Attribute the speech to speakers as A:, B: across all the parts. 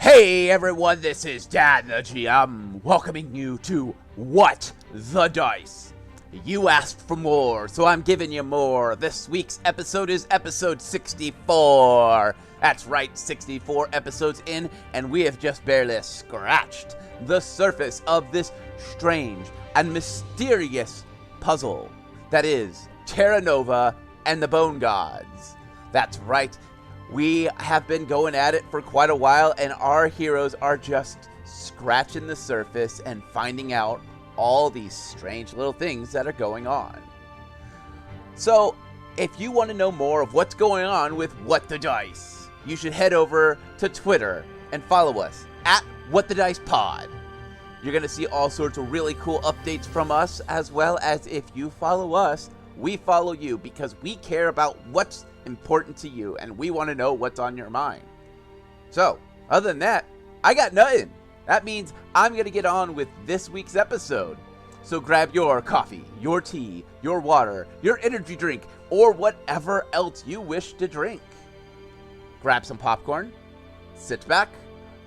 A: Hey everyone, this is Dan the GM, welcoming you to What the Dice. You asked for more, so I'm giving you more. This week's episode is episode 64. That's right, 64 episodes in, and we have just barely scratched the surface of this strange and mysterious puzzle that is Terra Nova and the Bone Gods. That's right. We have been going at it for quite a while, and our heroes are just scratching the surface and finding out all these strange little things that are going on. So, if you want to know more of what's going on with What the Dice, you should head over to Twitter and follow us at What the Dice Pod. You're going to see all sorts of really cool updates from us, as well as if you follow us, we follow you, because we care about what's important to you, and we want to know what's on your mind. So, other than that, I got nothing. That means I'm going to get on with this week's episode. So grab your coffee, your tea, your water, your energy drink, or whatever else you wish to drink. Grab some popcorn, sit back,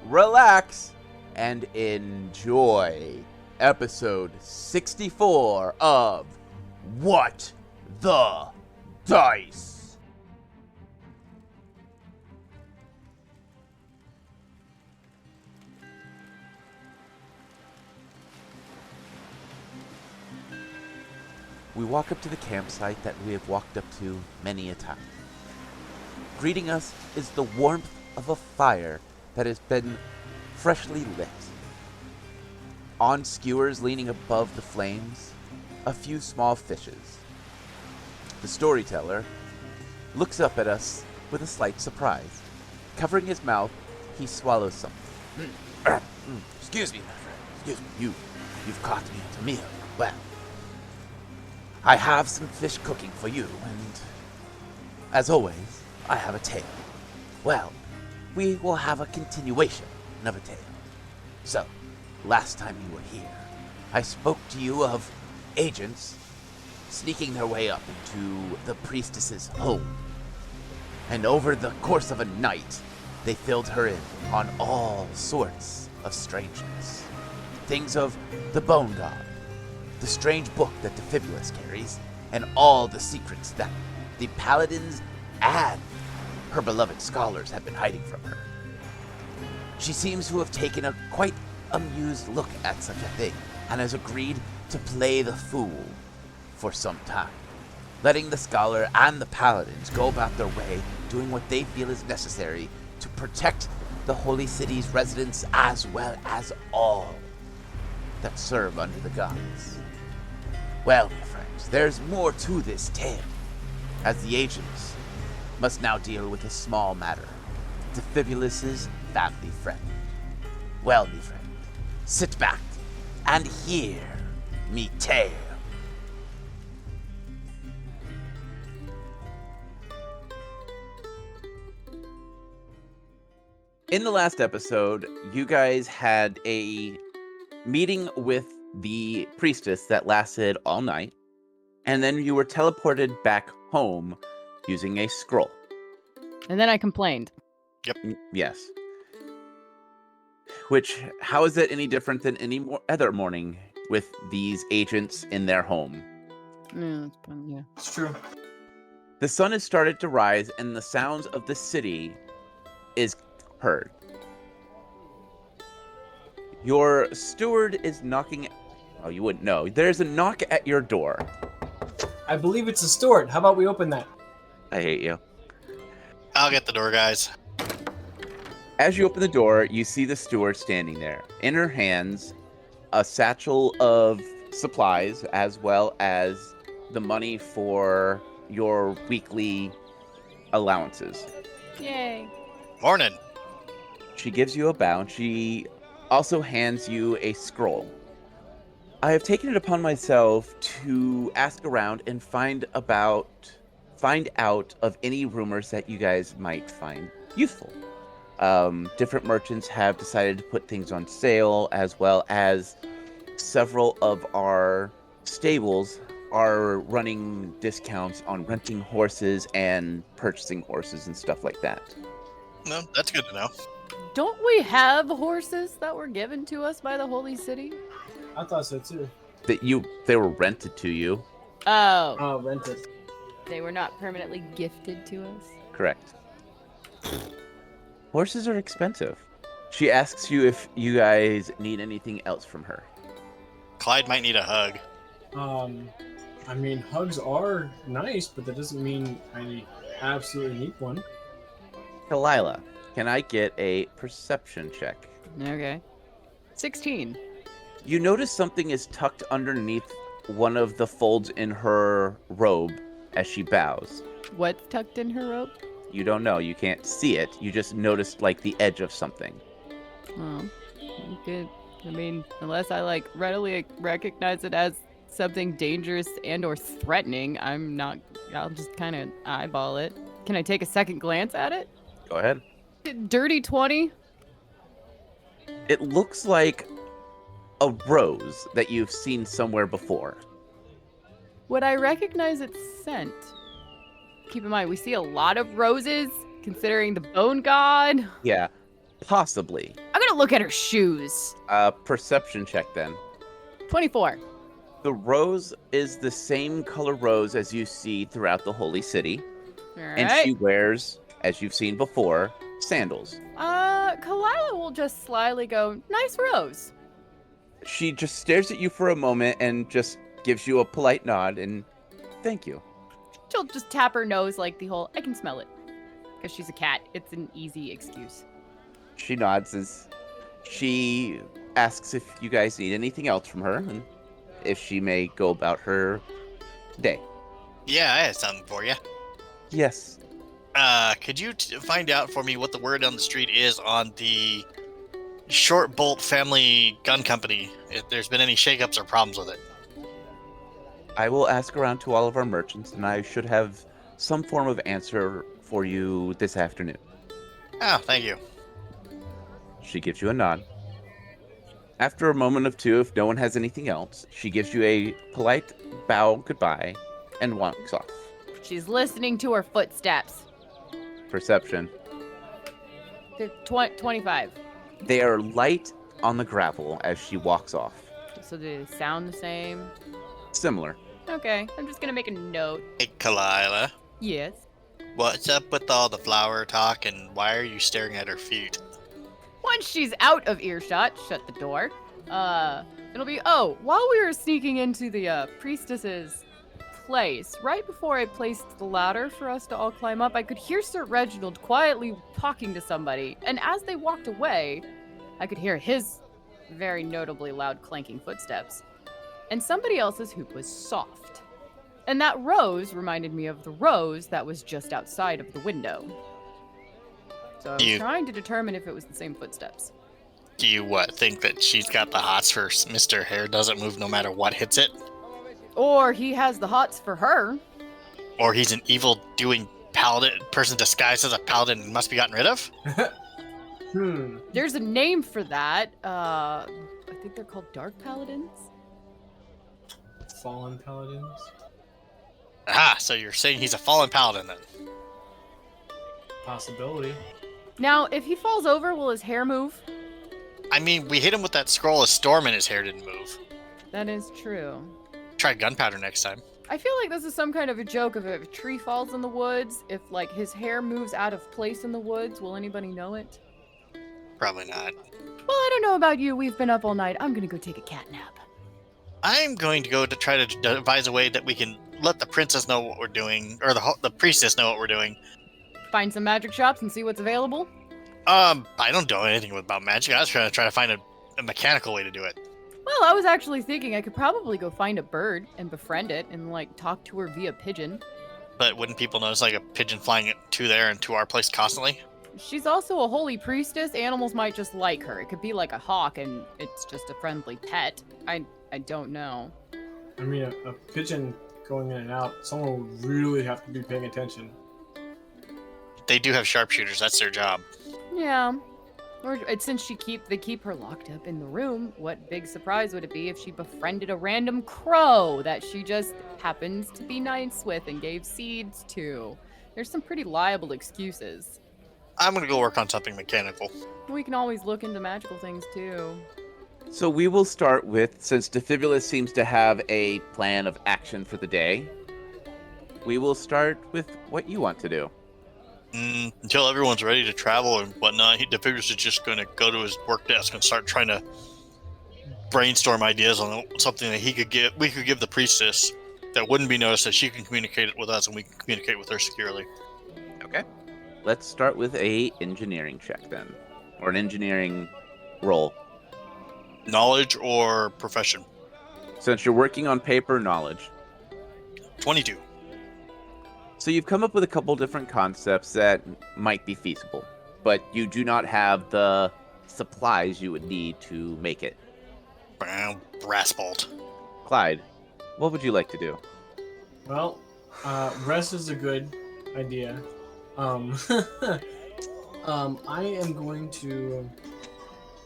A: relax, and enjoy episode 64 of What the Dice. We walk up to the campsite that we have walked up to many a time. Greeting us is the warmth of a fire that has been freshly lit. On skewers leaning above the flames, a few small fishes. The storyteller looks up at us with a slight surprise. Covering his mouth, he swallows something. Excuse me, my friend. Excuse me. You've caught me at a meal. Well, I have some fish cooking for you, and as always, I have a tale. Well, we will have a continuation of a tale. So, last time you were here, I spoke to you of agents sneaking their way up into the priestess's home. And over the course of a night, they filled her in on all sorts of strangeness. Things of the Bone God, the strange book that Difibulous carries, and all the secrets that the paladins and her beloved scholars have been hiding from her. She seems to have taken a quite amused look at such a thing, and has agreed to play the fool for some time, letting the scholar and the paladins go about their way, doing what they feel is necessary to protect the holy city's residents, as well as all that serve under the gods. Well, my friends, there's more to this tale, as the agents must now deal with a small matter, Difibulous's family friend. Well, my friend, sit back and hear me tale. In the last episode, you guys had a meeting with the priestess that lasted all night, and then you were teleported back home using a scroll.
B: And then I complained.
C: Yep.
A: Yes. Which, how is it any different than any other morning with these agents in their home?
B: Yeah, it's fun, yeah.
C: It's true.
A: The sun has started to rise, and the sounds of the city is heard. Your steward is knocking. Oh, you wouldn't know. There's a knock at your door.
D: I believe it's a steward. How about we open that?
A: I hate you.
C: I'll get the door, guys.
A: As you open the door, you see the steward standing there. In her hands, a satchel of supplies, as well as the money for your weekly allowances.
B: Yay.
C: Morning.
A: She gives you a bow, and she also hands you a scroll. I have taken it upon myself to ask around and find out of any rumors that you guys might find useful. Different merchants have decided to put things on sale, as well as several of our stables are running discounts on renting horses and purchasing horses and stuff like that.
C: No, that's good to know.
B: Don't we have horses that were given to us by the Holy City?
D: I thought so too.
A: They were rented to you.
B: Oh,
D: Oh, rented.
B: they were not permanently gifted to us.
A: Correct. Horses are expensive. She asks you if you guys need anything else from her.
C: Klide might need a hug.
D: I mean, hugs are nice, but that doesn't mean I absolutely need one.
A: Kalila, can I get a perception check?
B: Okay. 16.
A: You notice something is tucked underneath one of the folds in her robe as she bows.
B: What's tucked in her robe?
A: You don't know. You can't see it. You just noticed, like, the edge of something.
B: Oh, good. I mean, unless I, like, readily recognize it as something dangerous and or threatening, I'll just kind of eyeball it. Can I take a second glance at it?
A: Go ahead.
B: Dirty 20?
A: It looks like a rose that you've seen somewhere before.
B: Would I recognize its scent? Keep in mind, we see a lot of roses, considering the bone god.
A: Yeah, possibly.
B: I'm gonna look at her shoes.
A: Perception check then.
B: 24.
A: The rose is the same color rose as you see throughout the Holy City.
B: All
A: And she
B: right.
A: wears, as you've seen before, sandals.
B: Kalila will just slyly go, nice rose.
A: She just stares at you for a moment and just gives you a polite nod and thank you.
B: She'll just tap her nose like the whole, I can smell it. Because she's a cat. It's an easy excuse.
A: She nods as she asks if you guys need anything else from her and if she may go about her day.
C: Yeah, I had something for you.
A: Yes.
C: Could you find out for me what the word on the street is on the Short Bolt Family Gun Company? If there's been any shakeups or problems with it?
A: I will ask around to all of our merchants and I should have some form of answer for you this afternoon.
C: Oh, thank you.
A: She gives you a nod. After a moment of two, if no one has anything else, she gives you a polite bow goodbye and walks off.
B: She's listening to her footsteps.
A: Perception.
B: 25.
A: They are light on the gravel as she walks off.
B: So do they sound the same?
A: Similar.
B: Okay, I'm just gonna make a note.
C: Hey, Kalila.
B: Yes.
C: What's up with all the flower talk and why are you staring at her feet?
B: Once she's out of earshot, shut the door. It'll be, while we were sneaking into the priestess's place, right before I placed the ladder for us to all climb up, I could hear Sir Reginald quietly talking to somebody, and as they walked away, I could hear his very notably loud clanking footsteps. And somebody else's hoop was soft. And that rose reminded me of the rose that was just outside of the window. So I was trying to determine if it was the same footsteps.
C: Do you think that she's got the hots for Mr. Hair doesn't move no matter what hits it?
B: Or he has the hots for her.
C: Or he's an evil doing paladin person disguised as a paladin and must be gotten rid of?
B: There's a name for that. I think they're called Dark Paladins.
D: Fallen paladins.
C: Ah, so you're saying he's a fallen paladin then?
D: Possibility.
B: Now, if he falls over, will his hair move?
C: I mean, we hit him with that scroll of storm and his hair didn't move.
B: That is true.
C: Try gunpowder next time.
B: I feel like this is some kind of a joke of if a tree falls in the woods, if like his hair moves out of place in the woods, will anybody know it?
C: Probably not.
B: Well, I don't know about you. We've been up all night. I'm gonna go take a cat nap.
C: I'm going to go to try to devise a way that we can let the princess know what we're doing, or the priestess know what we're doing.
B: Find some magic shops and see what's available.
C: I don't know anything about magic. I was trying to find a mechanical way to do it.
B: Well, I was actually thinking I could probably go find a bird and befriend it and like talk to her via pigeon.
C: But wouldn't people notice like a pigeon flying to there and to our place constantly?
B: She's also a holy priestess. Animals might just like her. It could be like a hawk and it's just a friendly pet. I don't know.
D: I mean, a pigeon going in and out, someone would really have to be paying attention.
C: They do have sharpshooters. That's their job.
B: Yeah. Or since they keep her locked up in the room, what big surprise would it be if she befriended a random crow that she just happens to be nice with and gave seeds to? There's some pretty liable excuses.
C: I'm gonna go work on something mechanical.
B: We can always look into magical things too.
A: So we will start with, since Difibulous seems to have a plan of action for the day, we will start with what you want to do.
C: Until everyone's ready to travel and whatnot, Difibulous is just gonna go to his work desk and start trying to brainstorm ideas on something that we could give the priestess that wouldn't be noticed, that she can communicate it with us and we can communicate with her securely.
A: Okay. Let's start with a engineering check then, or an engineering roll.
C: Knowledge or profession?
A: Since you're working on paper, knowledge.
C: 22.
A: So you've come up with a couple different concepts that might be feasible, but you do not have the supplies you would need to make it.
C: Brass bolt.
A: Clyde, what would you like to do?
D: Well, rest is a good idea. I am going to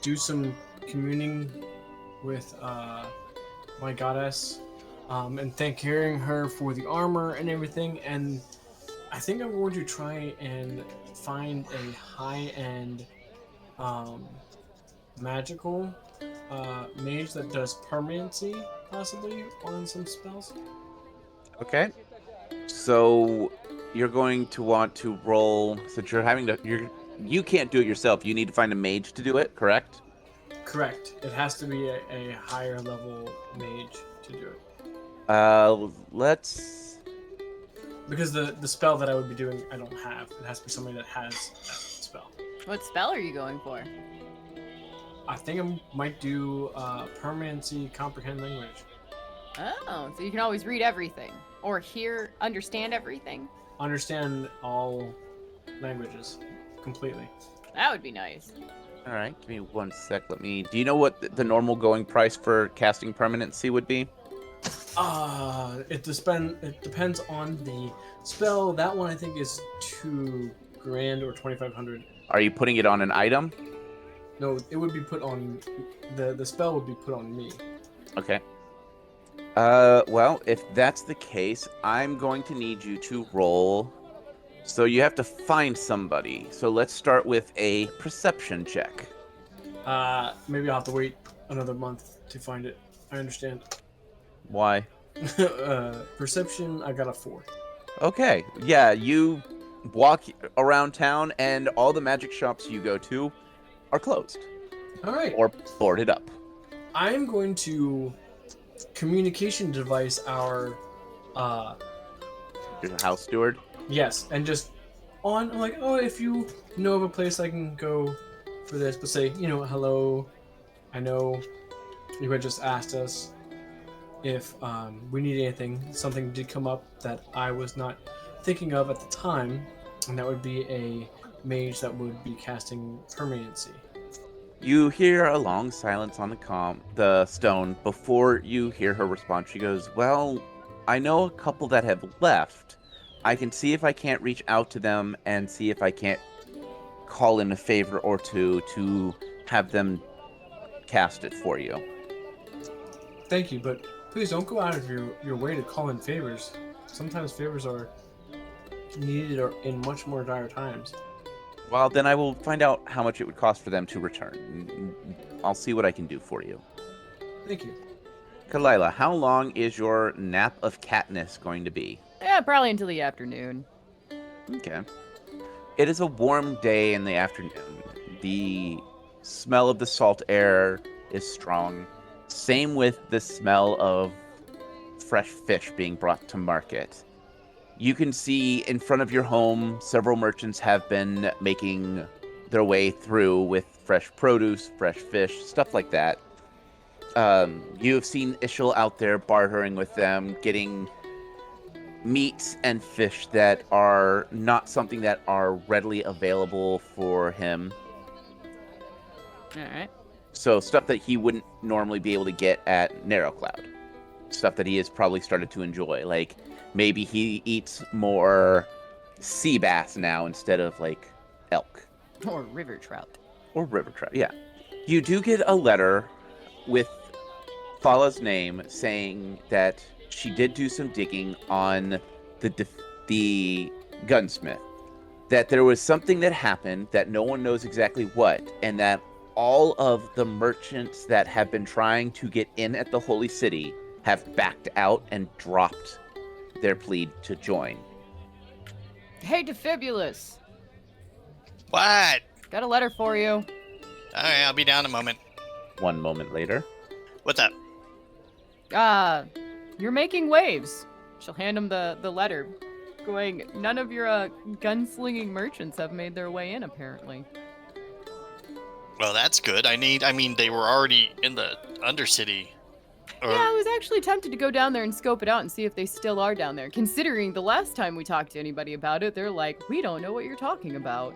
D: do some communing with my goddess, and thanking her for the armor and everything. And I think I'm going to try and find a high-end magical mage that does permanency, possibly, on some spells.
A: Okay. So you're going to want to roll, since you can't do it yourself, you need to find a mage to do it, correct?
D: Correct. It has to be a higher level mage to do it.
A: Let's...
D: Because the spell that I would be doing, I don't have. It has to be somebody that has that spell.
B: What spell are you going for?
D: I think I might do permanency comprehend language.
B: Oh, so you can always read everything. Or understand everything?
D: Understand all languages completely.
B: That would be nice.
A: All right, give me 1 sec. Do you know what the normal going price for casting permanency would be?
D: It depends on the spell. That one I think is $2,000 or 2,500.
A: Are you putting it on an item?
D: No, it would be put on the spell would be put on me.
A: Okay. Well, if that's the case, I'm going to need you to roll. So you have to find somebody. So let's start with a perception check.
D: Maybe I'll have to wait another month to find it. I understand.
A: Why?
D: Perception, I got a 4.
A: Okay. Yeah, you walk around town and all the magic shops you go to are closed.
D: All right.
A: Or boarded up.
D: I'm going to communication device our
A: Your house steward.
D: yes, and just I'm like, oh, if you know of a place I can go for this, but say, hello, I know you had just asked us if we need anything. Something did come up that I was not thinking of at the time, and that would be a mage that would be casting permanency.
A: You hear a long silence on the stone before you hear her response. She goes, well, I know a couple that have left. I can see if I can't reach out to them and see if I can't call in a favor or two to have them cast it for you.
D: Thank you, but please don't go out of your way to call in favors. Sometimes favors are needed or in much more dire times.
A: Well, then I will find out how much it would cost for them to return. I'll see what I can do for you.
D: Thank you.
A: Kalila, how long is your nap of catness going to be?
B: Yeah, probably until the afternoon.
A: Okay. It is a warm day in the afternoon. The smell of the salt air is strong. Same with the smell of fresh fish being brought to market. You can see in front of your home, several merchants have been making their way through with fresh produce, fresh fish, stuff like that. You have seen Ishil out there bartering with them, getting meats and fish that are not something that are readily available for him.
B: Alright.
A: So stuff that he wouldn't normally be able to get at Narrow Cloud. Stuff that he has probably started to enjoy. Like, maybe he eats more sea bass now instead of, like, elk.
B: Or river trout.
A: Or river trout, yeah. You do get a letter with Falla's name saying that she did do some digging on the gunsmith. That there was something that happened that no one knows exactly what, and that all of the merchants that have been trying to get in at the Holy City have backed out and dropped their plea to join.
B: Hey, Difibulous.
C: What?
B: Got a letter for you.
C: Alright, I'll be down in a moment.
A: One moment later.
C: What's up?
B: You're making waves. She'll hand him the letter. Going, none of your gunslinging merchants have made their way in, apparently.
C: Well, that's good. I mean, they were already in the Undercity. Or...
B: Yeah, I was actually tempted to go down there and scope it out and see if they still are down there. Considering the last time we talked to anybody about it, they're like, we don't know what you're talking about.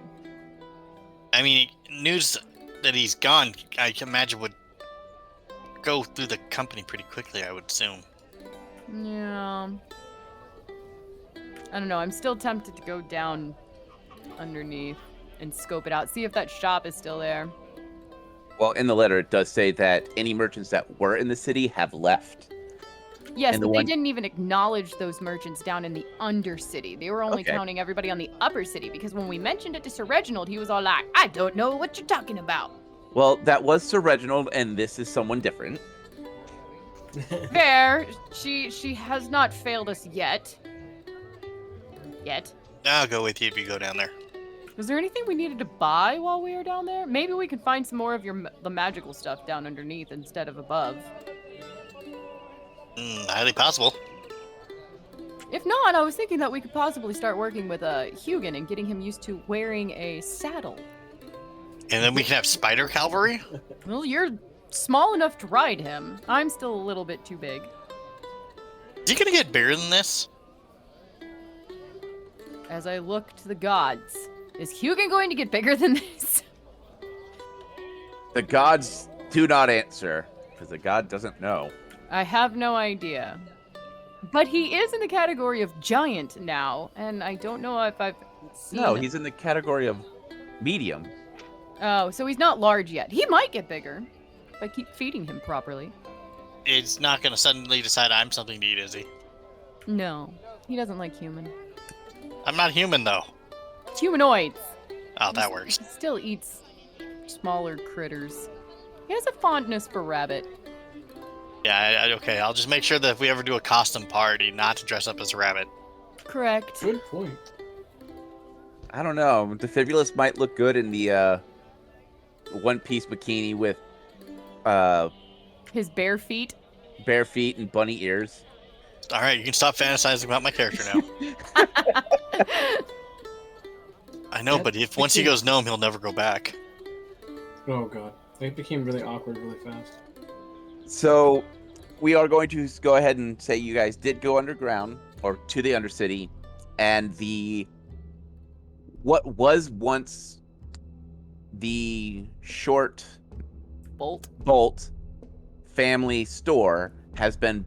C: I mean, news that he's gone, I can imagine would go through the company pretty quickly, I would assume.
B: Yeah. I don't know, I'm still tempted to go down underneath and scope it out, see if that shop is still there.
A: Well, in the letter, it does say that any merchants that were in the city have left.
B: Yes,
A: And
B: but
A: the
B: they
A: one-
B: didn't even acknowledge those merchants down in the Undercity. They were only
A: Okay.
B: counting everybody on the Upper City, because when we mentioned it to Sir Reginald, he was all like, I don't know what you're talking about.
A: Well, that was Sir Reginald, and this is someone different.
B: Fair. She has not failed us yet.
C: I'll go with you if you go down there.
B: Was there anything we needed to buy while we were down there? Maybe we can find some more of the magical stuff down underneath instead of above.
C: Highly possible.
B: If not, I was thinking that we could possibly start working with Hugin and getting him used to wearing a saddle.
C: And then we can have spider cavalry?
B: Well, you're small enough to ride him. I'm still a little bit too big.
C: Is he gonna get bigger than this?
B: As I look to the gods, is Hugin going to get bigger than this?
A: The gods do not answer, because the god doesn't know.
B: I have no idea. But he is in the category of giant now, and I don't know if I've seen
A: No,
B: him.
A: he's in the category of medium.
B: Oh, so he's not large yet. He might get bigger if I keep feeding him properly.
C: It's not gonna suddenly decide I'm something to eat, is he?
B: No, he doesn't like human.
C: I'm not human, though.
B: It's humanoids.
C: Oh, that works.
B: He still eats smaller critters. He has a fondness for rabbit.
C: Yeah, okay, I'll just make sure that if we ever do a costume party, not to dress up as a rabbit.
B: Correct.
D: Good point.
A: I don't know. Difibulous might look good in the one-piece bikini with
B: His bare feet.
A: bare feet and bunny ears.
C: Alright, you can stop fantasizing about my character now. I know, but if once he goes gnome, he'll never go back.
D: Oh god, it became really awkward really fast.
A: So we are going to go ahead and say you guys did go underground or to the Undercity, and what was once the short bolt family store has been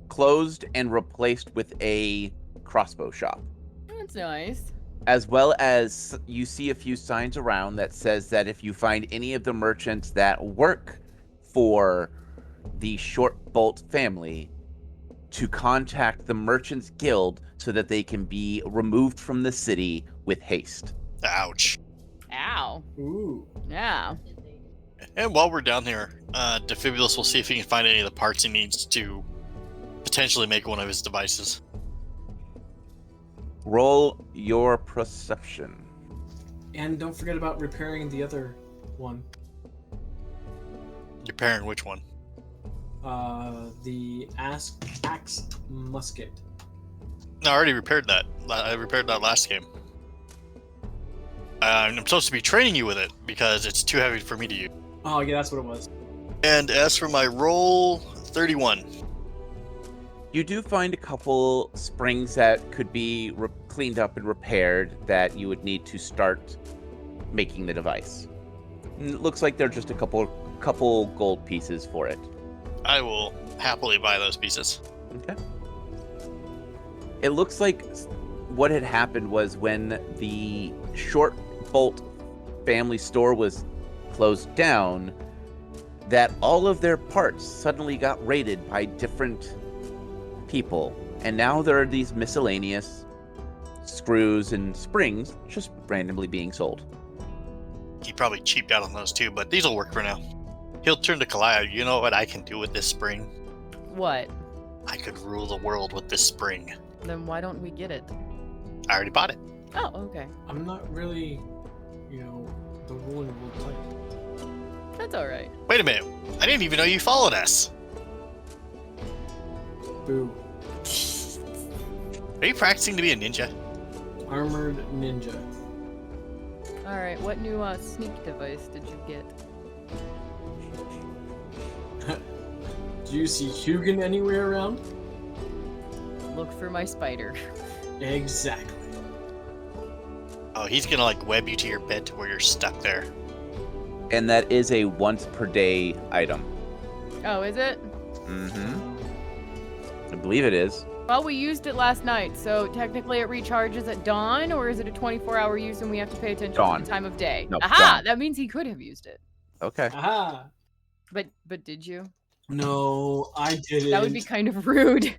A: closed and replaced with a crossbow shop.
B: That's nice.
A: As well as you see a few signs around that says that if you find any of the merchants that work for the Short Bolt family, to contact the Merchants Guild so that they can be removed from the city with haste.
C: Ouch.
B: Ow.
D: Ooh.
B: Yeah.
C: And while we're down here, Difibulous will see if he can find any of the parts he needs to potentially make one of his devices.
A: Roll your perception.
D: And don't forget about repairing the other one.
C: Repairing which one?
D: The axe musket.
C: No, I already repaired that. I repaired that last game. I'm supposed to be training you with it because it's too heavy for me to use.
D: Oh yeah, that's what it was.
C: And as for my roll, 31.
A: You do find a couple springs that could be cleaned up and repaired that you would need to start making the device. And it looks like they're just a couple gold pieces for it.
C: I will happily buy those pieces.
A: Okay. It looks like what had happened was when the Short Bolt family store was closed down, that all of their parts suddenly got raided by different people. And now there are these miscellaneous screws and springs just randomly being sold.
C: He probably cheaped out on those too, but these will work for now. He'll turn to Klide. You know what I can do with this spring?
B: What?
C: I could rule the world with this spring.
B: Then why don't we get it?
C: I already bought it.
B: Oh, okay.
D: I'm not really, the ruling world type.
B: That's all right.
C: Wait a minute. I didn't even know you followed us.
D: Boo.
C: Are you practicing to be a ninja?
D: Armored ninja.
B: All right. What new sneak device did you get?
D: Do you see Hugin anywhere around?
B: Look for my spider.
D: Exactly.
C: Oh, he's gonna like web you to your bed to where you're stuck there.
A: And that is a once per day item.
B: Oh, is it?
A: I believe it is.
B: Well, we used it last night, so technically it recharges at dawn, or is it a 24-hour use and we have to pay attention
A: Dawn.
B: to the time of day?
A: No,
B: Aha!
A: dawn.
B: That means he could have used it.
A: Okay.
D: Aha!
B: But did you?
D: No, I didn't.
B: That would be kind of rude.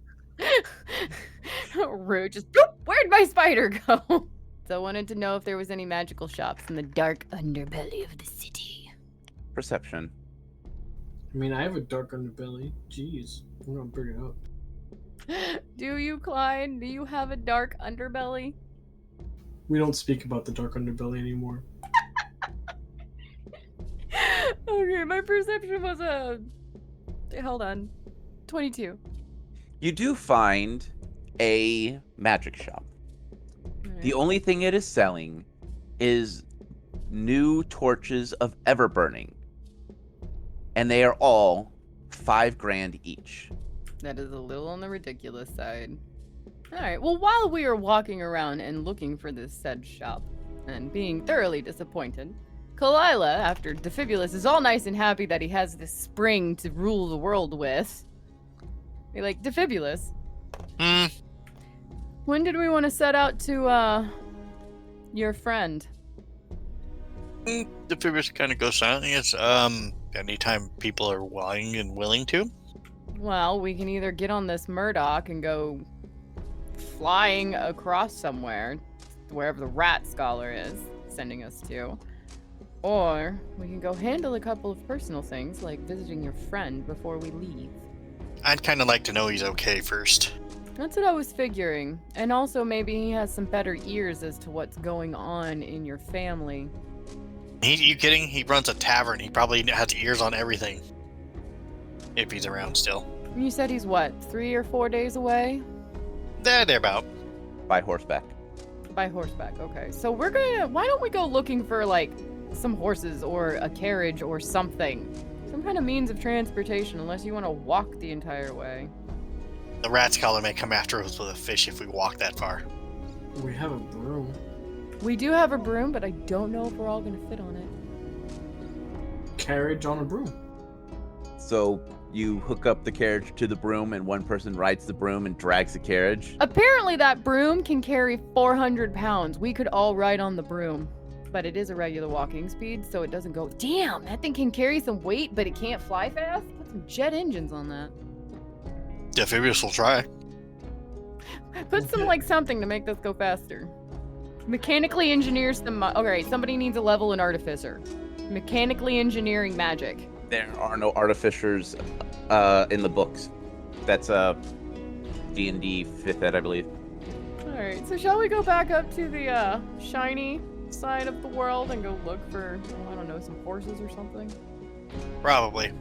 B: Rude. Just boop, where'd my spider go? So I wanted to know if there was any magical shops in the dark underbelly of the city.
A: Perception.
D: I mean, I have a dark underbelly. Jeez. I'm gonna bring it up.
B: Do you, Klide? Do you have a dark underbelly?
D: We don't speak about the dark underbelly anymore.
B: Okay, my perception was hold on. 22.
A: You do find a magic shop. The only thing it is selling is new torches of Everburning. And they are all $5,000 each.
B: That is a little on the ridiculous side. Alright, well, while we are walking around and looking for this said shop, and being thoroughly disappointed, Kalila, after Difibulous is all nice and happy that he has this spring to rule the world with, be like, Difibulous, when did we want to set out to, your friend?
C: The figures kind of go silent. It's anytime people are willing and willing to.
B: Well, we can either get on this Murdoch and go flying across somewhere, wherever the rat scholar is sending us to, or we can go handle a couple of personal things, like visiting your friend before we leave.
C: I'd kind of like to know he's okay first.
B: That's what I was figuring. And also maybe he has some better ears as to what's going on in your family.
C: You kidding? He runs a tavern. He probably has ears on everything. If he's around still.
B: You said he's what, 3 or 4 days away?
C: They're about.
A: By horseback.
B: By horseback, okay. So why don't we go looking for, like, some horses or a carriage or something? Some kind of means of transportation, unless you want to walk the entire way.
C: The rat scholar may come after us with a fish if we walk that far.
D: We have a broom.
B: We do have a broom, but I don't know if we're all going to fit on it.
D: Carriage on a broom.
A: So you hook up the carriage to the broom and one person rides the broom and drags the carriage?
B: Apparently that broom can carry 400 pounds. We could all ride on the broom. But it is a regular walking speed, so it doesn't go, damn, that thing can carry some weight, but it can't fly fast? Put some jet engines on that.
C: Difibulous will try.
B: Put some, like, something to make this go faster. Mechanically engineer some... Okay, somebody needs a level in Artificer. Mechanically engineering magic.
A: There are no artificers in the books. That's D&D 5th ed, I believe.
B: Alright, so shall we go back up to the shiny side of the world and go look for, I don't know, some horses or something?
C: Probably.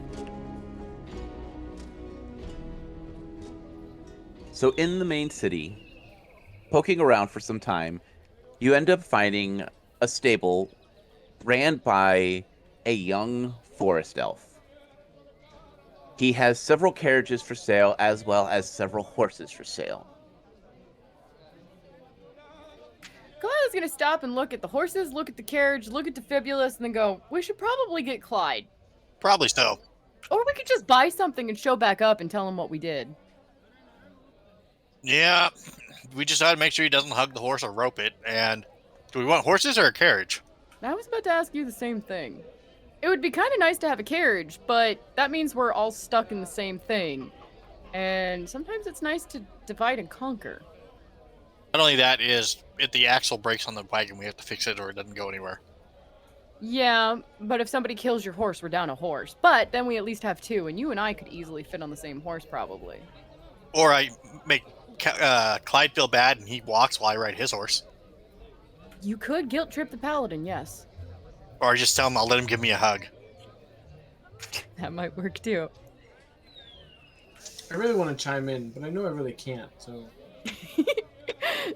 A: So in the main city, poking around for some time, you end up finding a stable ran by a young forest elf. He has several carriages for sale as well as several horses for sale.
B: Kalila's gonna stop and look at the horses, look at the carriage, look at Difibulous, and then go, we should probably get Klide.
C: Probably so.
B: Or we could just buy something and show back up and tell him what we did.
C: Yeah, we just gotta make sure he doesn't hug the horse or rope it. And do we want horses or a carriage?
B: I was about to ask you the same thing. It would be kind of nice to have a carriage, but that means we're all stuck in the same thing. And sometimes it's nice to divide and conquer.
C: Not only that is, if the axle breaks on the wagon, we have to fix it or it doesn't go anywhere.
B: Yeah, but if somebody kills your horse, we're down a horse. But then we at least have 2, and you and I could easily fit on the same horse, probably.
C: Or I make Clyde feel bad and he walks while I ride his horse.
B: You could guilt trip the paladin, yes.
C: Or I just tell him I'll let him give me a hug.
B: That might work too.
D: I really want to chime in, but I know I really can't. So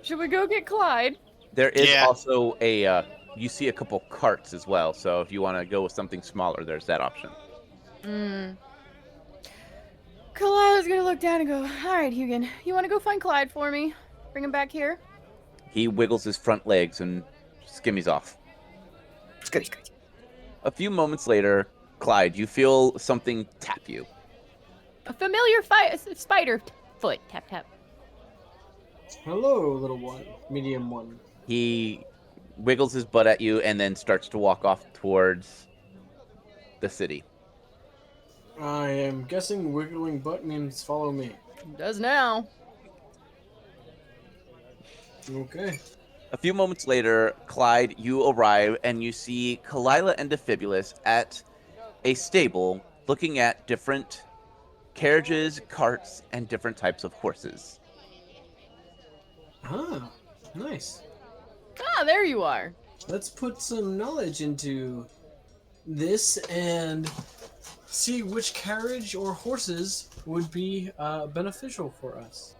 B: Should we go get Clyde?
A: There is
C: Yeah.
A: also a, you see a couple carts as well, so if you want to go with something smaller, there's that option.
B: Kalila's gonna look down and go, alright, Hugin, you wanna go find Clyde for me? Bring him back here?
A: He wiggles his front legs and skimmies off. A few moments later, Clyde, you feel something tap you.
B: A familiar spider foot. Tap, tap.
D: hello, little one, medium one.
A: He wiggles his butt at you and then starts to walk off towards the city.
D: I am guessing wiggling butt means follow me.
B: Does now.
D: Okay.
A: A few moments later, Clyde, you arrive and you see Kalila and Difibulous at a stable looking at different carriages, carts, and different types of horses.
D: Ah, nice.
B: Ah, there you are.
D: Let's put some knowledge into this and see which carriage or horses would be beneficial for us.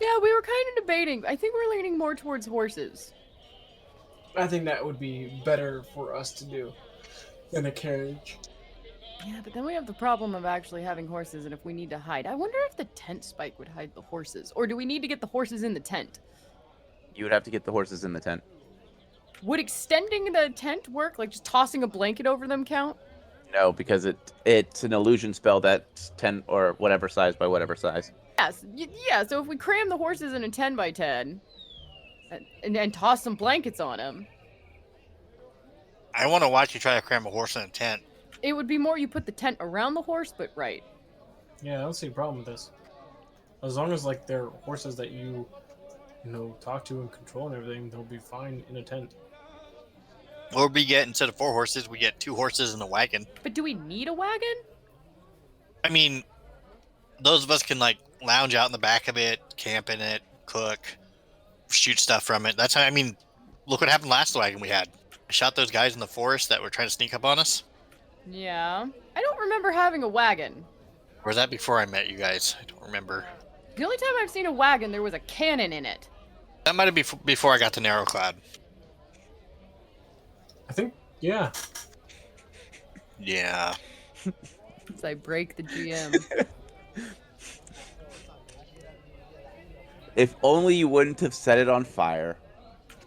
B: Yeah, we were kind of debating. I think we're leaning more towards horses.
D: I think that would be better for us to do than a carriage.
B: Yeah, but then we have the problem of actually having horses, and if we need to hide. I wonder if the tent spike would hide the horses. Or do we need to get the horses in the tent?
A: You would have to get the horses in the tent.
B: Would extending the tent work? Like just tossing a blanket over them count?
A: No, because it's an illusion spell that's 10 or whatever size by whatever size.
B: Yes. Yeah, so if we cram the horses in a 10 by 10 and toss some blankets on them,
C: I want to watch you try to cram a horse in a tent.
B: it would be more you put the tent around the horse, but right.
D: Yeah, I don't see a problem with this. As long as like they're horses that you talk to and control and everything, they'll be fine in a tent.
C: Or we get, instead of 4 horses, we get 2 horses in a wagon.
B: But do we need a wagon?
C: I mean, those of us can like lounge out in the back of it, camp in it, cook, shoot stuff from it. That's how, I mean, look what happened last wagon we had. I shot those guys in the forest that were trying to sneak up on us.
B: Yeah. I don't remember having a wagon.
C: Or was that before I met you guys? I don't remember.
B: The only time I've seen a wagon, there was a cannon in it.
C: That might have been before I got to Narrowcloud.
D: I think, yeah.
C: Yeah.
B: As I break the GM.
A: If only you wouldn't have set it on fire.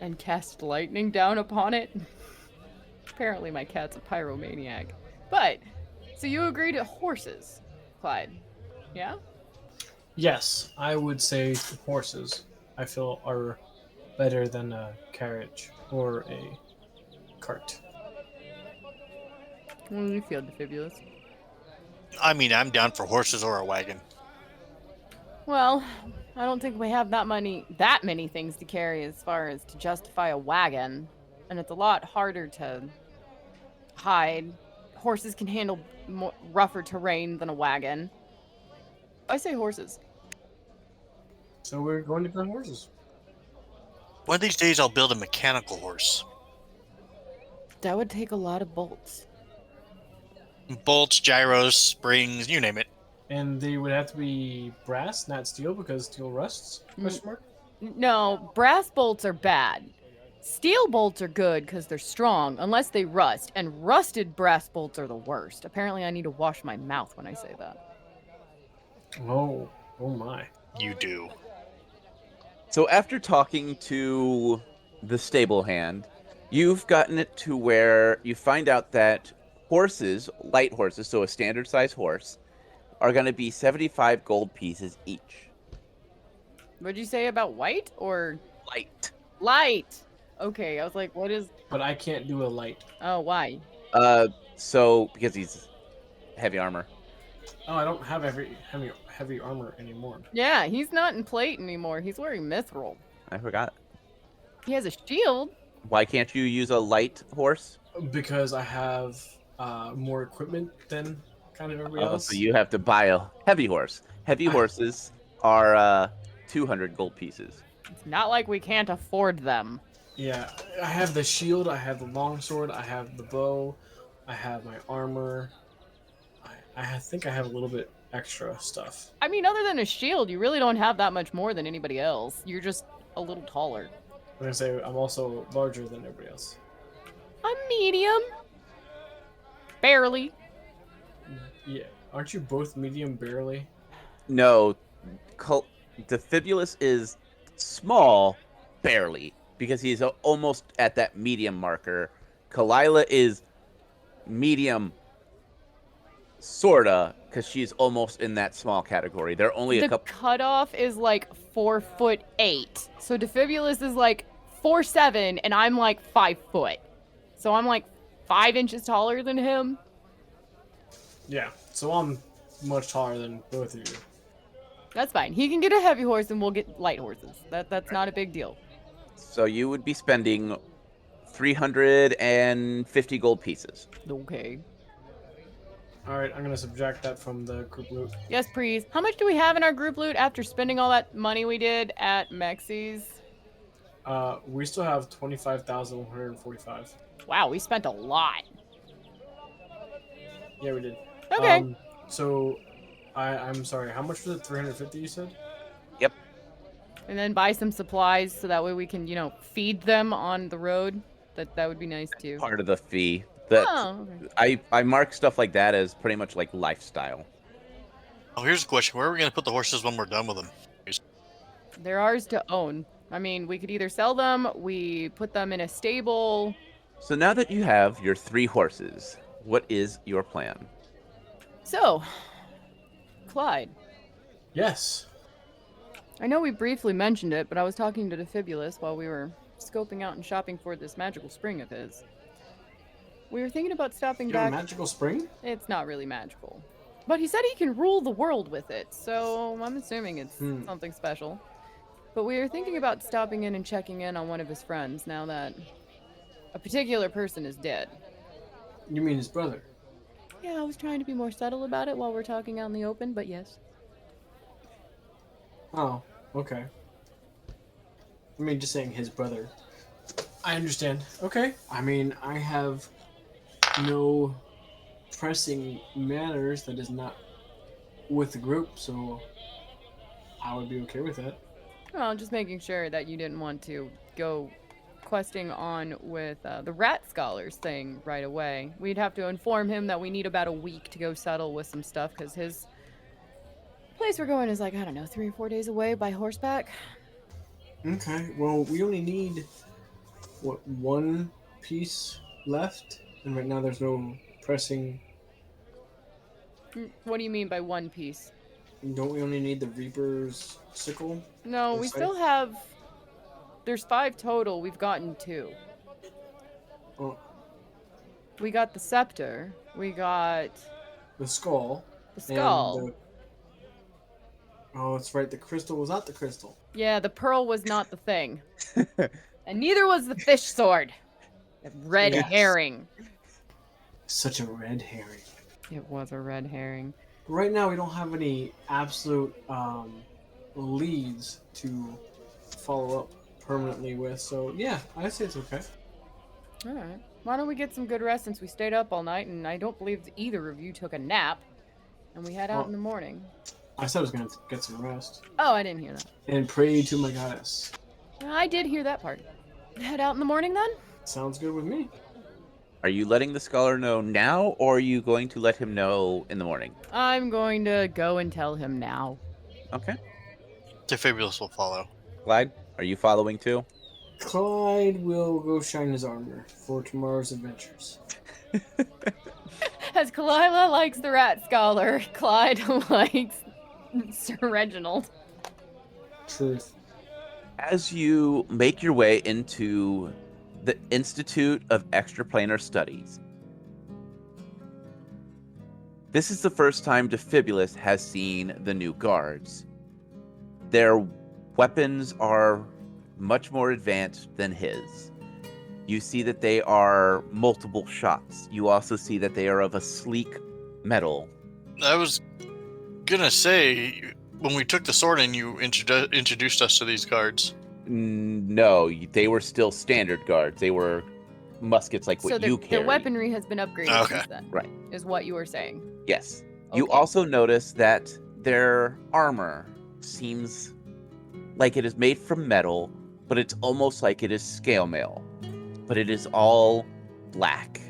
B: And cast lightning down upon it. Apparently my cat's a pyromaniac. But, so you agree to horses, Clyde? Yeah?
D: Yes, I would say horses, I feel, are better than a carriage or a cart.
B: What do you feel, Difibulous?
C: I mean, I'm down for horses or a wagon.
B: Well, I don't think we have that many things to carry as far as to justify a wagon. And it's a lot harder to hide. Horses can handle more rougher terrain than a wagon. I say horses.
D: So we're going to go horses.
C: One of these days, I'll build a mechanical horse.
B: That would take a lot of bolts.
C: Bolts, gyros, springs, you name it.
D: And they would have to be brass, not steel, because steel rusts? Question mark?
B: No, brass bolts are bad. Steel bolts are good because they're strong, unless they rust. And rusted brass bolts are the worst. Apparently I need to wash my mouth when I say that.
D: Oh my.
C: You do.
A: So after talking to the stable hand, you've gotten it to where you find out that horses, light horses, so a standard size horse, are going to be 75 gold pieces each.
B: What'd you say about white or
A: Light.
B: light? Okay, I was like, what is?
D: But I can't do a light.
B: Oh, why?
A: So because he's heavy armor.
D: Oh, I don't have heavy armor anymore.
B: Yeah, he's not in plate anymore. He's wearing mithril.
A: I forgot.
B: He has a shield.
A: Why can't you use a light horse?
D: Because I have more equipment than kind of everybody
A: Oh,
D: else.
A: so you have to buy a heavy horse. Heavy horses are 200 gold pieces.
B: It's not like we can't afford them.
D: Yeah, I have the shield, I have the longsword, I have the bow, I have my armor. I think I have a little bit extra stuff.
B: I mean, other than a shield, you really don't have that much more than anybody else. You're just a little taller.
D: I'm gonna say I'm also larger than everybody else.
B: I'm medium. Barely.
D: Yeah, aren't you both medium barely?
A: No, Difibulous is small, barely, because he's almost at that medium marker. Kalila is medium, sorta, because she's almost in that small category. They're only a
B: The
A: couple.
B: cutoff is like 4'8". So Difibulous is like 4'7", and I'm like 5 foot. So I'm like 5 inches taller than him.
D: Yeah, so I'm much taller than both of you.
B: That's fine. He can get a heavy horse, and we'll get light horses. That's not a big deal.
A: So you would be spending 350 gold pieces.
B: Okay.
D: Alright, I'm gonna subtract that from the group loot.
B: Yes, please. How much do we have in our group loot after spending all that money we did at Mexi's?
D: We still have 25,145.
B: Wow, we spent a lot.
D: Yeah, we did.
B: Okay.
D: So, I'm sorry, how much was it? 350 you said?
A: Yep.
B: And then buy some supplies so that way we can, feed them on the road. That would be nice too.
A: Part of the fee. That
B: Oh, okay.
A: I mark stuff like that as pretty much like lifestyle.
C: Oh, here's a question: where are we gonna put the horses when we're done with them?
B: They're ours to own. I mean, we could either sell them, we put them in a stable.
A: So now that you have your 3 horses, what is your plan?
B: So, Klide,
D: Yes.
B: I know we briefly mentioned it, but I was talking to Difibulous while we were scoping out and shopping for this magical spring of his. We were thinking about stopping
D: You have a
B: back.
D: magical spring?
B: It's not really magical. But he said he can rule the world with it, so I'm assuming it's something special. But we were thinking about stopping in and checking in on one of his friends now that a particular person is dead.
D: You mean his brother?
B: Yeah, I was trying to be more subtle about it while we're talking out in the open, but yes.
D: Oh, okay. I mean, just saying his brother. I understand. Okay. I mean, I have no pressing matters that is not with the group, so I would be okay with that.
B: Well, just making sure that you didn't want to go questing on with the rat scholars thing right away. We'd have to inform him that we need about a week to go settle with some stuff, because his place we're going is like, I don't know, 3 or 4 days away by horseback.
D: Okay. Well, we only need, what, 1 piece left? And right now there's no pressing...
B: What do you mean by 1 piece?
D: Don't we only need the Reaper's sickle?
B: No,
D: Or
B: we
D: scythe?
B: still have... There's 5 total. We've gotten 2.
D: Oh,
B: We got the scepter. We got
D: the skull.
B: the
D: and
B: skull.
D: Oh, that's right. The crystal was not the crystal.
B: Yeah, the pearl was not the thing. And neither was the fish sword. The red
D: Yes.
B: herring.
D: Such a red herring.
B: It was a red herring.
D: Right now, we don't have any absolute leads to follow up permanently with. So yeah, I'd say it's okay.
B: Alright. Why don't we get some good rest since we stayed up all night, and I don't believe either of you took a nap. And we head out
D: Well-
B: in the morning.
D: I said I was gonna get some rest
B: Oh, I didn't hear that.
D: and pray to my goddess.
B: I did hear that part. Head out in the morning then?
D: Sounds good with me.
A: Are you letting the scholar know now, or are you going to let him know in the morning?
B: I'm going to go and tell him now.
A: Okay.
C: Difibulous will follow.
A: Klide, are you following too?
D: Klide will go shine his armor for tomorrow's adventures.
B: As Kalila likes the rat scholar, Clyde likes Sir Reginald.
D: Truth.
A: As you make your way into the Institute of Extraplanar Studies. This is the first time Difibulous has seen the new guards. Their weapons are much more advanced than his. You see that they are multiple shots. You also see that they are of a sleek metal.
C: I was gonna say, when we took the sword in, you introduced us to these guards.
A: No, they were still standard guards. They were muskets like what you carry.
B: Their weaponry has been upgraded
C: Okay.
B: since then.
A: Right.
B: Is what you were saying.
A: Yes. You
B: Okay.
A: also notice that their armor seems like it is made from metal, but it's almost like it is scale mail. But it is all black,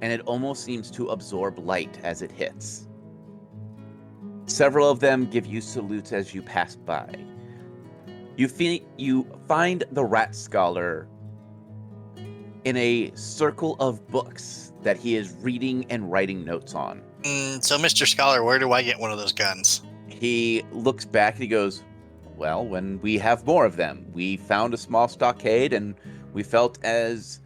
A: and it almost seems to absorb light as it hits. Several of them give you salutes as you pass by. You find the rat scholar in a circle of books that he is reading and writing notes on.
C: So, Mr. Scholar, where do I get one of those guns?
A: He looks back and he goes, well, when we have more of them. We found a small stockade and we felt as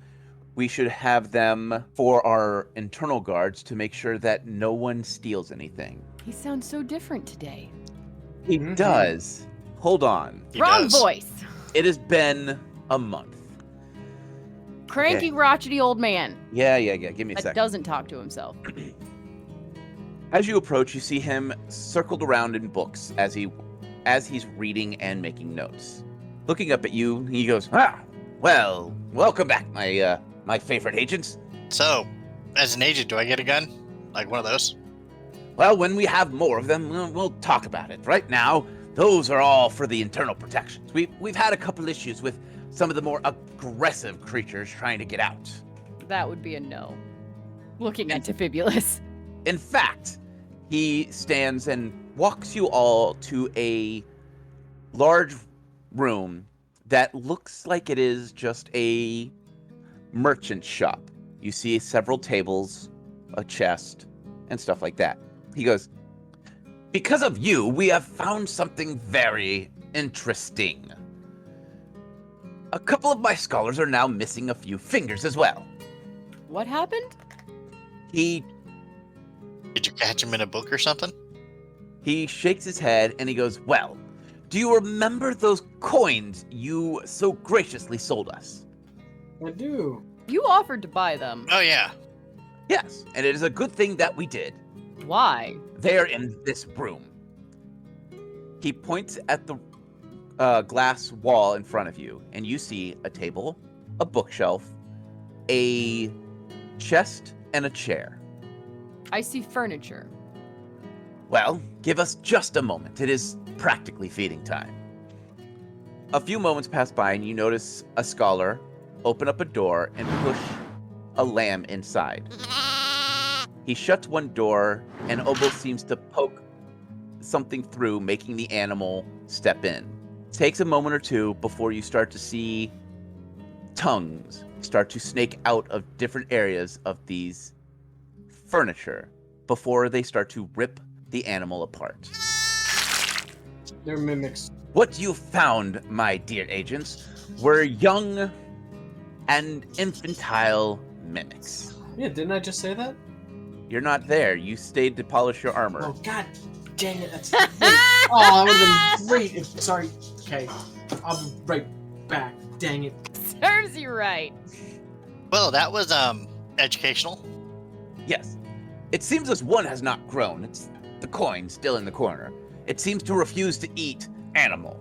A: we should have them for our internal guards to make sure that no one steals anything.
B: He sounds so different today.
A: He does. Hold on.
C: He
B: Wrong
C: does.
B: voice.
A: It has been a month.
B: Cranky,
A: Okay.
B: crotchety old man
A: Yeah. Give me a
B: that
A: second.
B: doesn't talk to himself.
A: As you approach, you see him circled around in books as he's reading and making notes. Looking up at you, he goes, well, welcome back, my favorite agents.
C: So, as an agent, do I get a gun? Like one of those?
A: Well, when we have more of them, we'll talk about it. Right now, those are all for the internal protections. We've had a couple issues with some of the more aggressive creatures trying to get out.
B: That would be a no. Looking at Difibulous.
A: In fact, he stands and walks you all to a large room that looks like it is just a merchant shop. You see several tables, a chest, and stuff like that. He goes, because of you, we have found something very interesting. A couple of my scholars are now missing a few fingers as well.
B: What happened?
A: He
C: Did you catch him in a book or something?
A: shakes his head and he goes, well, do you remember those coins you so graciously sold us?
D: I do.
B: You offered to buy them.
C: Oh, yeah.
A: Yes, and it is a good thing that we did.
B: Why?
A: They're in this room. He points at the glass wall in front of you, and you see a table, a bookshelf, a chest, and a chair.
B: I see furniture.
A: Well, give us just a moment. It is practically feeding time. A few moments pass by, and you notice a scholar open up a door and push a lamb inside. He shuts one door and almost seems to poke something through, making the animal step in. It takes a moment or two before you start to see tongues start to snake out of different areas of these furniture before they start to rip the animal apart.
D: They're mimics.
A: What you found, my dear agents, were young and infantile mimics.
D: Yeah, didn't I just say that?
A: You're not there. You stayed to polish your armor.
D: Oh, god dang it. That's great. Oh, that would have been great if. Sorry. Okay. I'll be right back. Dang it.
B: Serves you right.
C: Well, that was, educational.
A: Yes. It seems as one has not grown. It's the coin still in the corner. It seems to refuse to eat animal.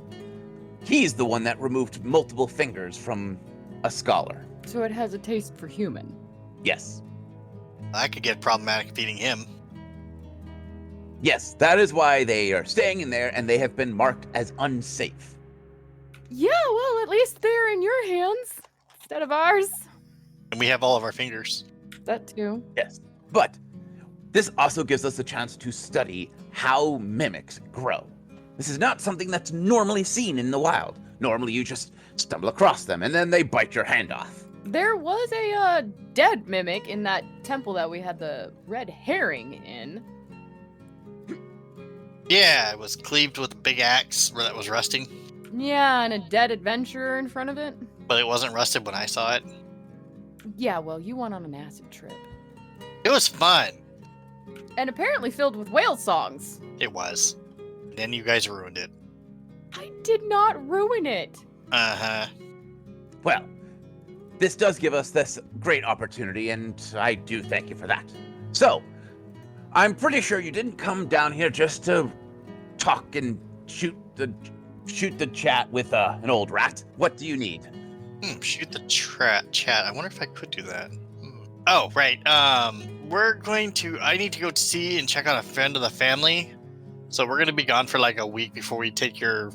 A: He's the one that removed multiple fingers from a scholar.
B: So it has a taste for human.
A: Yes.
C: That could get problematic feeding him.
A: Yes, that is why they are staying in there and they have been marked as unsafe.
B: Yeah, well, at least they're in your hands instead of ours.
C: And we have all of our fingers.
B: That too.
A: Yes. But this also gives us a chance to study how mimics grow. This is not something that's normally seen in the wild. Normally you just stumble across them and then they bite your hand off.
B: There was a dead mimic in that temple that we had the red herring in.
C: Yeah, it was cleaved with a big axe where that was rusting.
B: Yeah, and a dead adventurer in front of it.
C: But it wasn't rusted when I saw it.
B: Yeah, well, you went on an acid trip.
C: It was fun.
B: And apparently filled with whale songs.
C: It was. Then you guys ruined it.
B: I did not ruin it.
C: Uh-huh.
A: Well, this does give us this great opportunity, and I do thank you for that. So, I'm pretty sure you didn't come down here just to talk and shoot the chat with an old rat. What do you need?
C: Shoot the chat. I wonder if I could do that. Oh, right. I need to go see and check on a friend of the family. So we're going to be gone for like a week before we take your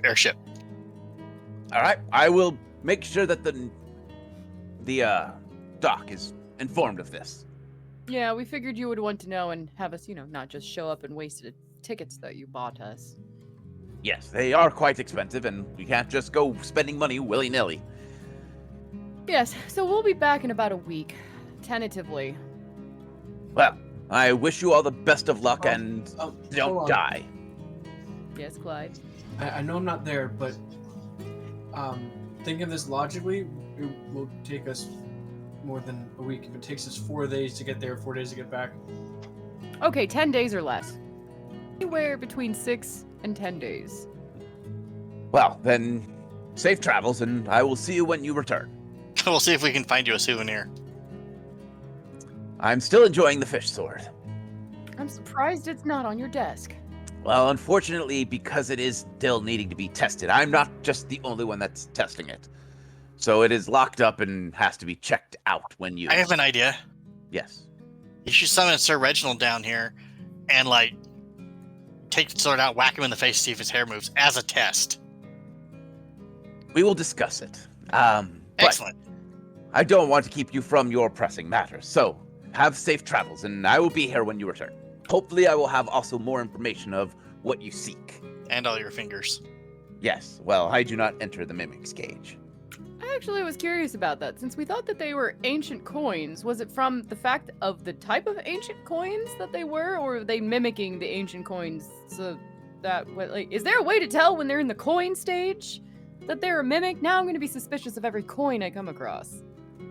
C: airship.
A: All right, I will make sure that the doc is informed of this.
B: Yeah, we figured you would want to know and have us, not just show up and waste the tickets that you bought us.
A: Yes, they are quite expensive, and we can't just go spending money willy-nilly.
B: Yes, so we'll be back in about a week, tentatively.
A: Well, I wish you all the best of luck and don't die.
B: Yes, Klide?
D: I know I'm not there, but thinking of this logically, it will take us more than a week. If it takes us 4 days to get there, 4 days to get back.
B: Okay, 10 days or less. Anywhere between 6 and 10 days.
A: Well, then, safe travels, and I will see you when you return.
C: We'll see if we can find you a souvenir.
A: I'm still enjoying the fish sword.
B: I'm surprised it's not on your desk.
A: Well, unfortunately, because it is still needing to be tested, I'm not just the only one that's testing it. So it is locked up and has to be checked out when used.
C: I have an idea.
A: Yes.
C: You should summon Sir Reginald down here and, take the sword out, whack him in the face, see if his hair moves as a test.
A: We will discuss it.
C: Excellent.
A: I don't want to keep you from your pressing matters, so have safe travels, and I will be here when you return. Hopefully I will have also more information of what you seek.
C: And all your fingers.
A: Yes, well, I do not enter the Mimic's cage.
B: I actually was curious about that, since we thought that they were ancient coins. Was it from the fact of the type of ancient coins that they were, or were they mimicking the ancient coins so that, is there a way to tell when they're in the coin stage that they're a mimic? Now I'm going to be suspicious of every coin I come across.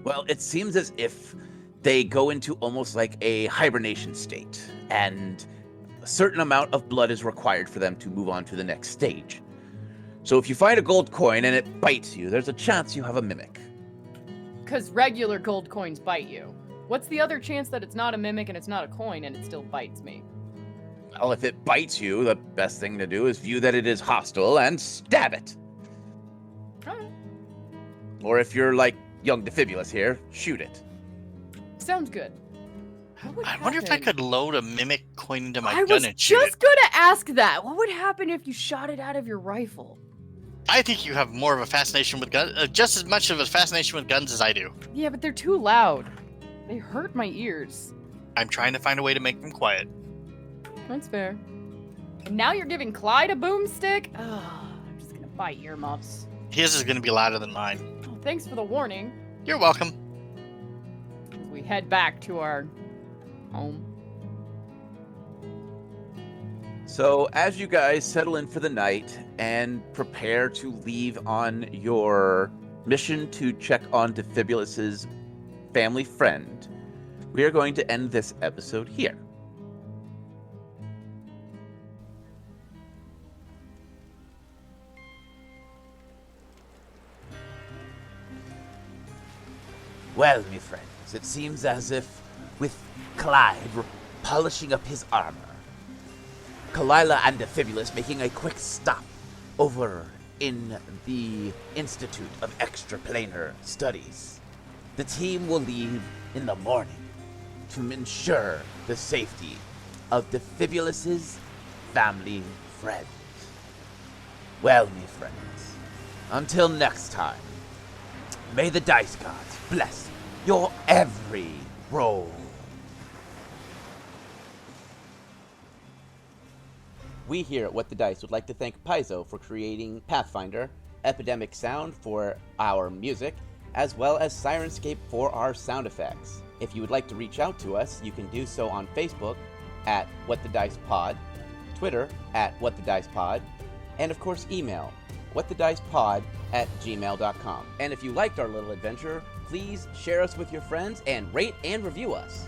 A: Well, it seems as if they go into almost like a hibernation state, and a certain amount of blood is required for them to move on to the next stage. So if you find a gold coin and it bites you, there's a chance you have a mimic.
B: Because regular gold coins bite you. What's the other chance that it's not a mimic and it's not a coin and it still bites me?
A: Well, if it bites you, the best thing to do is view that it is hostile and stab it.
B: Alright.
A: Or if you're like young Difibulous here, shoot it.
B: Sounds good.
C: I wonder if I could load a mimic coin into my
B: I
C: gun
B: was
C: and shoot
B: just
C: it.
B: gonna ask that. What would happen if you shot it out of your rifle?
C: I think you have more of a fascination with guns, just as much of a fascination with guns as I do.
B: Yeah, but they're too loud. They hurt my ears.
C: I'm trying to find a way to make them quiet.
B: That's fair. And now you're giving Klide a boomstick? Oh, I'm just gonna buy earmuffs.
C: His is going to be louder than mine.
B: Oh, thanks for the warning.
C: You're welcome.
B: As we head back to our home.
A: So as you guys settle in for the night and prepare to leave on your mission to check on Difibulous's family friend, we are going to end this episode here. Well, me friends, it seems as if with Klide polishing up his armor, Kalila and Difibulous making a quick stop over in the Institute of Extraplanar Studies, the team will leave in the morning to ensure the safety of Difibulous's family friend. Well, me friends, until next time, may the dice gods bless your every roll. We here at What the Dice would like to thank Paizo for creating Pathfinder, Epidemic Sound for our music, as well as Sirenscape for our sound effects. If you would like to reach out to us, you can do so on Facebook at What the Dice Pod, Twitter at What the Dice Pod, and of course email whatthedicepod@gmail.com. And if you liked our little adventure,
E: please share us with your friends and rate and review us.